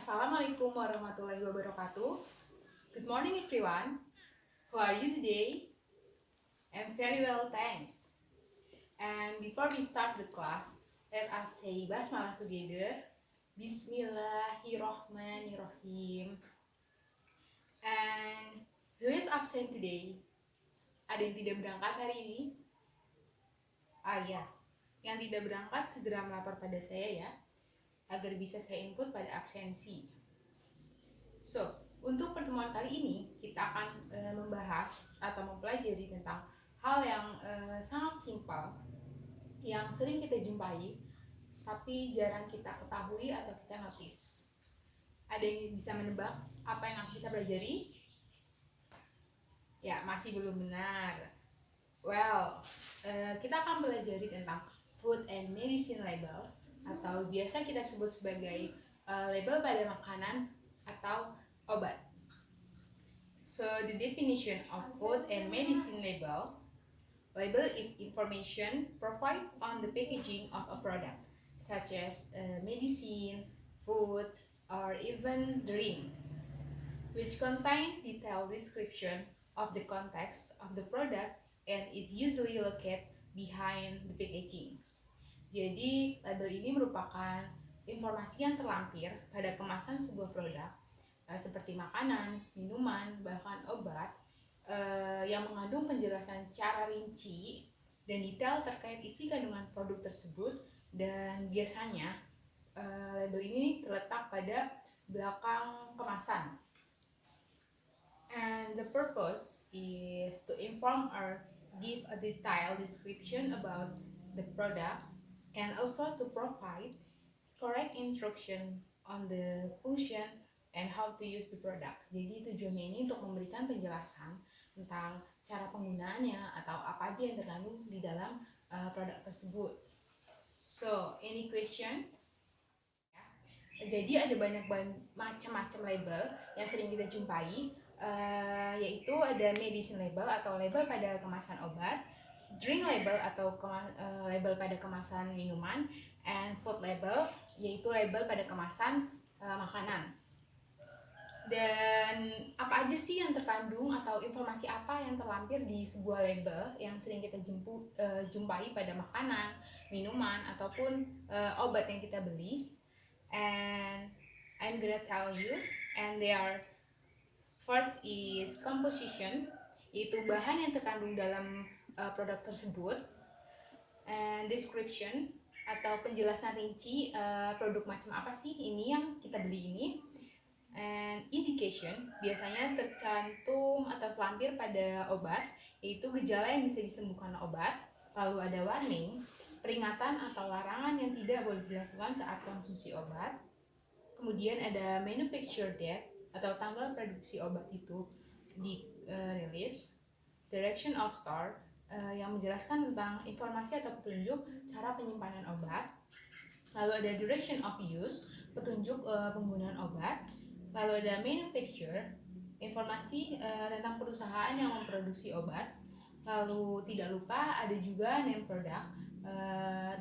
Assalamualaikum warahmatullahi wabarakatuh. Good morning everyone. How are you today? I'm very well, thanks. And before we start the class, let us say basmalah together. Bismillahirrahmanirrahim. And who is absent today? Ada yang tidak berangkat hari ini? Ya, yang tidak berangkat segera melapor pada saya ya, agar bisa saya input pada absensi. So, untuk pertemuan kali ini kita akan membahas atau mempelajari tentang hal yang sangat simpel yang sering kita jumpai tapi jarang kita ketahui atau kita notice. Ada yang bisa menebak apa yang akan kita pelajari? Ya, masih belum benar. Well, kita akan belajar tentang food and medicine label atau biasa kita sebut sebagai label pada makanan atau obat. So the definition of food and medicine label is information provided on the packaging of a product such as medicine, food, or even drink, which contain detailed description of the context of the product and is usually located behind the packaging. Jadi, label ini merupakan informasi yang terlampir pada kemasan sebuah produk seperti makanan, minuman, bahkan obat yang mengandung penjelasan cara rinci dan detail terkait isi kandungan produk tersebut, dan biasanya label ini terletak pada belakang kemasan. And the purpose is to inform or give a detailed description about the product and also to provide correct instruction on the function and how to use the product. Jadi tujuannya ini untuk memberikan penjelasan tentang cara penggunaannya atau apa aja yang terkandung di dalam produk tersebut. So, any question? Jadi ada banyak macam-macam label yang sering kita jumpai, yaitu ada medicine label atau label pada kemasan obat, drink label atau label pada kemasan minuman, and food label yaitu label pada kemasan makanan. Dan apa aja sih yang terkandung atau informasi apa yang terlampir di sebuah label yang sering kita jumpai pada makanan, minuman, ataupun obat yang kita beli? And I'm gonna tell you, and they are, first is composition, yaitu bahan yang terkandung dalam produk tersebut, and description atau penjelasan rinci produk macam apa sih ini yang kita beli ini, and indication, biasanya tercantum atau terlampir pada obat, yaitu gejala yang bisa disembuhkan obat. Lalu ada warning, peringatan atau larangan yang tidak boleh dilakukan saat konsumsi obat. Kemudian ada manufacture date atau tanggal produksi obat itu dirilis. Direction of store, yang menjelaskan tentang informasi atau petunjuk cara penyimpanan obat. Lalu ada duration of use, petunjuk penggunaan obat. Lalu ada manufacturer, informasi tentang perusahaan yang memproduksi obat. Lalu tidak lupa ada juga name product,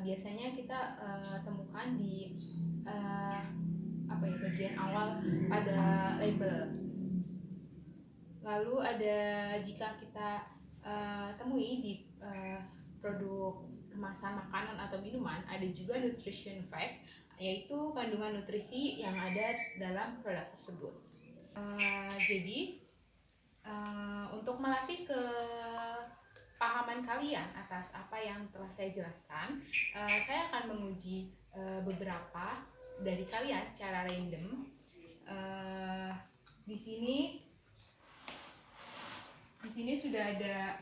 biasanya kita temukan di bagian awal pada label. Lalu ada jika kita temui di produk kemasan makanan atau minuman, ada juga nutrition fact, yaitu kandungan nutrisi yang ada dalam produk tersebut. Jadi untuk melatih kepahaman kalian atas apa yang telah saya jelaskan, saya akan menguji beberapa dari kalian secara random. Di sini sudah ada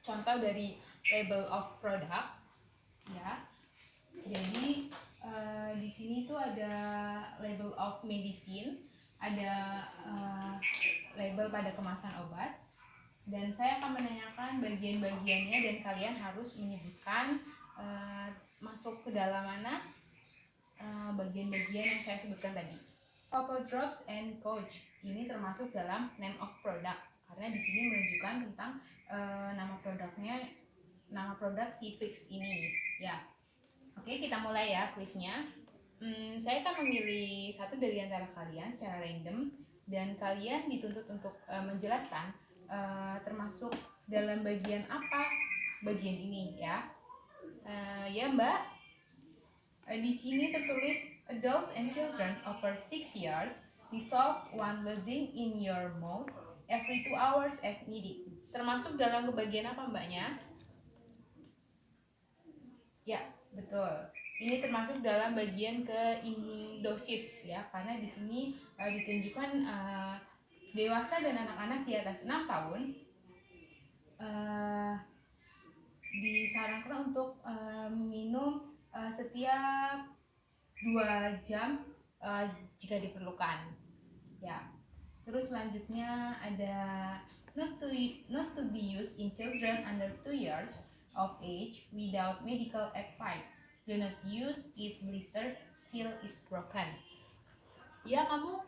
contoh dari label of product, ya. Jadi di sini tuh ada label of medicine, ada label pada kemasan obat, dan saya akan menanyakan bagian-bagiannya dan kalian harus menyebutkan masuk ke dalam mana bagian-bagian yang saya sebutkan tadi. Popo Drops and Coach ini termasuk dalam name of product karena di sini menunjukkan tentang nama produknya, nama produk si Fix ini, ya. Oke, kita mulai ya kuisnya. Saya akan memilih satu dari antara kalian secara random dan kalian dituntut untuk menjelaskan termasuk dalam bagian apa bagian ini ya. Ya Mbak, di sini tertulis adults and children over 6 years dissolve one lozenge in your mouth every 2 hours as needed. Termasuk dalam bagian apa Mbaknya? Ya, betul. Ini termasuk dalam bagian dosis ya, karena di sini ditunjukkan dewasa dan anak-anak di atas 6 tahun uh, disarankan untuk minum setiap 2 jam jika diperlukan. Ya. Terus selanjutnya ada not to be used in children under 2 years of age without medical advice. Do not use it blister, seal is broken. Ya kamu?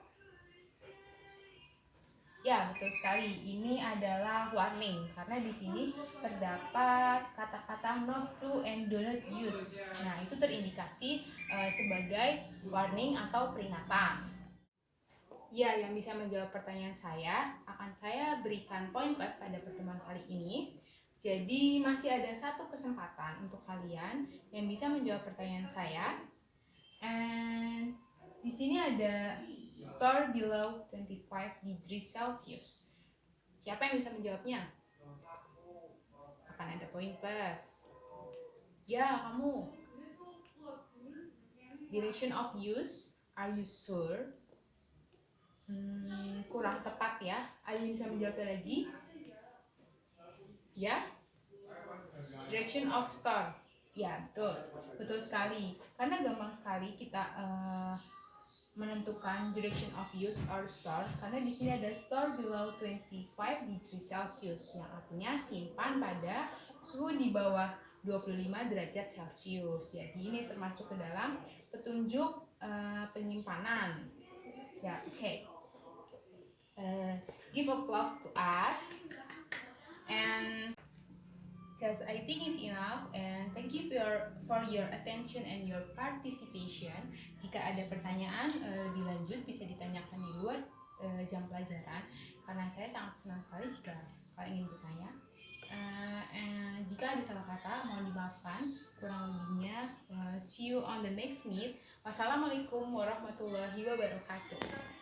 Ya betul sekali. Ini adalah warning karena di sini terdapat kata-kata not to and do not use. Nah itu terindikasi sebagai warning atau peringatan. Ya, yang bisa menjawab pertanyaan saya akan saya berikan poin plus pada pertemuan kali ini. Jadi masih ada satu kesempatan untuk kalian yang bisa menjawab pertanyaan saya. And di sini ada store below 25 degrees Celsius. Siapa yang bisa menjawabnya? Akan ada poin plus. Ya, kamu. Direction of use, are you sure? Kurang tepat ya. Ada yang bisa menjawabnya lagi? Ya, direction of store. Ya, betul. Betul sekali. Karena gampang sekali kita menentukan direction of use or store karena di sini ada store below 25 degrees Celsius yang artinya simpan pada suhu di bawah 25 derajat Celsius. Jadi ini termasuk ke dalam petunjuk penyimpanan. Ya, oke. Okay. Give applause to us and because I think it's enough and thank you for your attention and your participation. Jika ada pertanyaan lebih lanjut bisa ditanyakan di luar jam pelajaran karena saya sangat senang sekali jika kalian ingin bertanya. Jika ada salah kata mohon dimaafkan, kurang lebihnya see you on the next meet. Wassalamualaikum warahmatullahi wabarakatuh.